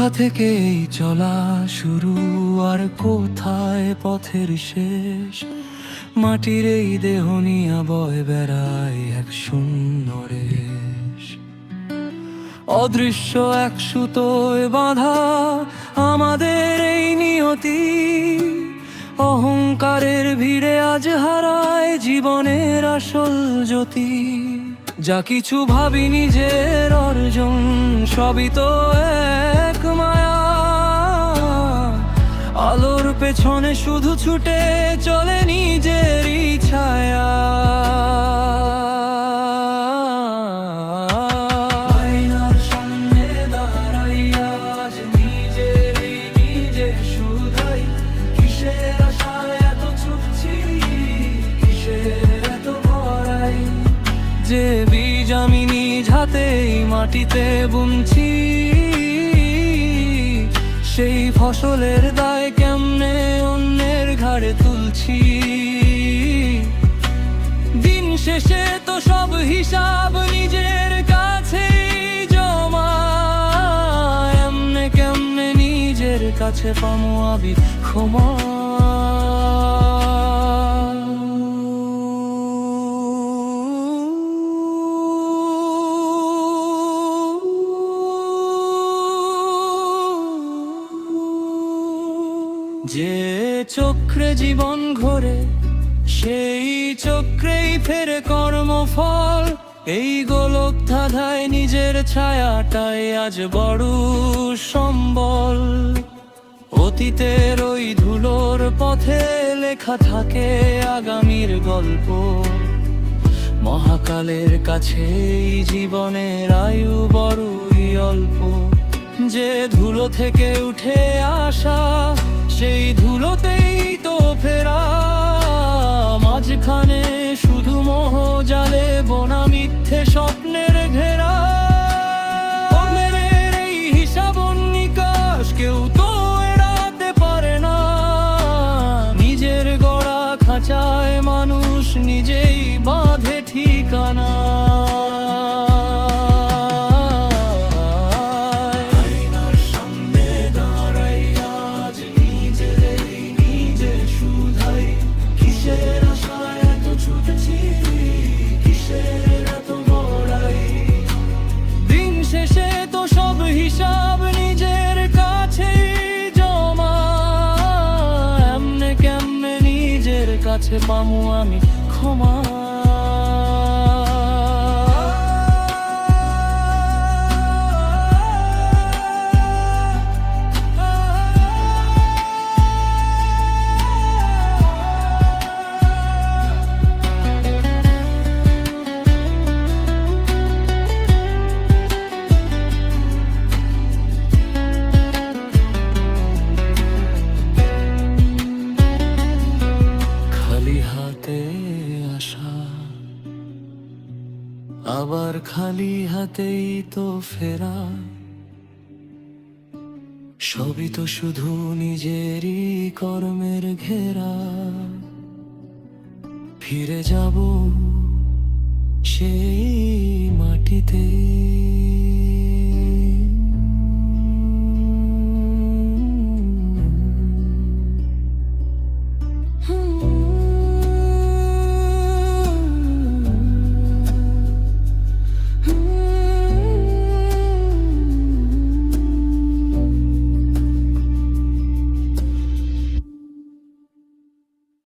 কোথা থেকে এই চলা শুরু আর কোথায় পথের শেষ? মাটির এই দেহ নিয়া বয় বেড়ায় এক শূন্য রেশ। অদৃশ্য এক সুতোয় বাঁধা আমাদের এই নিয়তি, অহংকারের ভিড়ে আজ হারায় জীবনের আসল জ্যোতি। যা কিছু ভাবি নিজের অর্জন, সবই তো এক মায়া। আলোর পেছনে শুধু ছুটে চলে নিজেরই ছায়া। আয়নার সামনে দাঁড়াইয়া আজ নিজেরই নিজে শুধাই, কিসের আশায় এত ছুটছি, কিসের এত ভরাই? যে বীজ আমি নিজ হাতেই মাটিতে বুনছি, সেই ফসলের দায় কেমনে অন্যের ঘাড়ে তুলছি? দিন শেষে তো সব হিসাব নিজের কাছেই জমা। এমনে কেমনে নিজের কাছে পামো আমি ক্ষমা? যে চক্রে জীবন ঘোরে সেই চক্রেই ফেরে কর্মফল। এই গোলক ধাঁধায় নিজের ছায়াটাই আজ বড় সম্বল। অতীতের ওই ধুলোর পথে লেখা থাকে আগামীর গল্প। মহাকালের কাছেই জীবনের আয়ু বড়ই অল্প। যে ধুলো থেকে উঠে আসা সেই ধুলোতেই তো ফেরা। মাঝখানে শুধু মোহ জালে বোনা মিথ্যে স্বপ্নের ঘেরা। অন্যের এই হিসাব নিকাশ কেউ তো এড়াতে পারে না। নিজের গড়া খাঁচায় মানুষ নিজেই বাঁধে ঠিকানা। হিসাব নিজের কাছেই জমা। এমনে কেমনে নিজের কাছে পামু আমি ক্ষমা? আবার খালি হাতেই তো ফেরা। সবই তো শুধু নিজেরই কর্মের ঘেরা। ফিরে যাব সেই মাটিতে।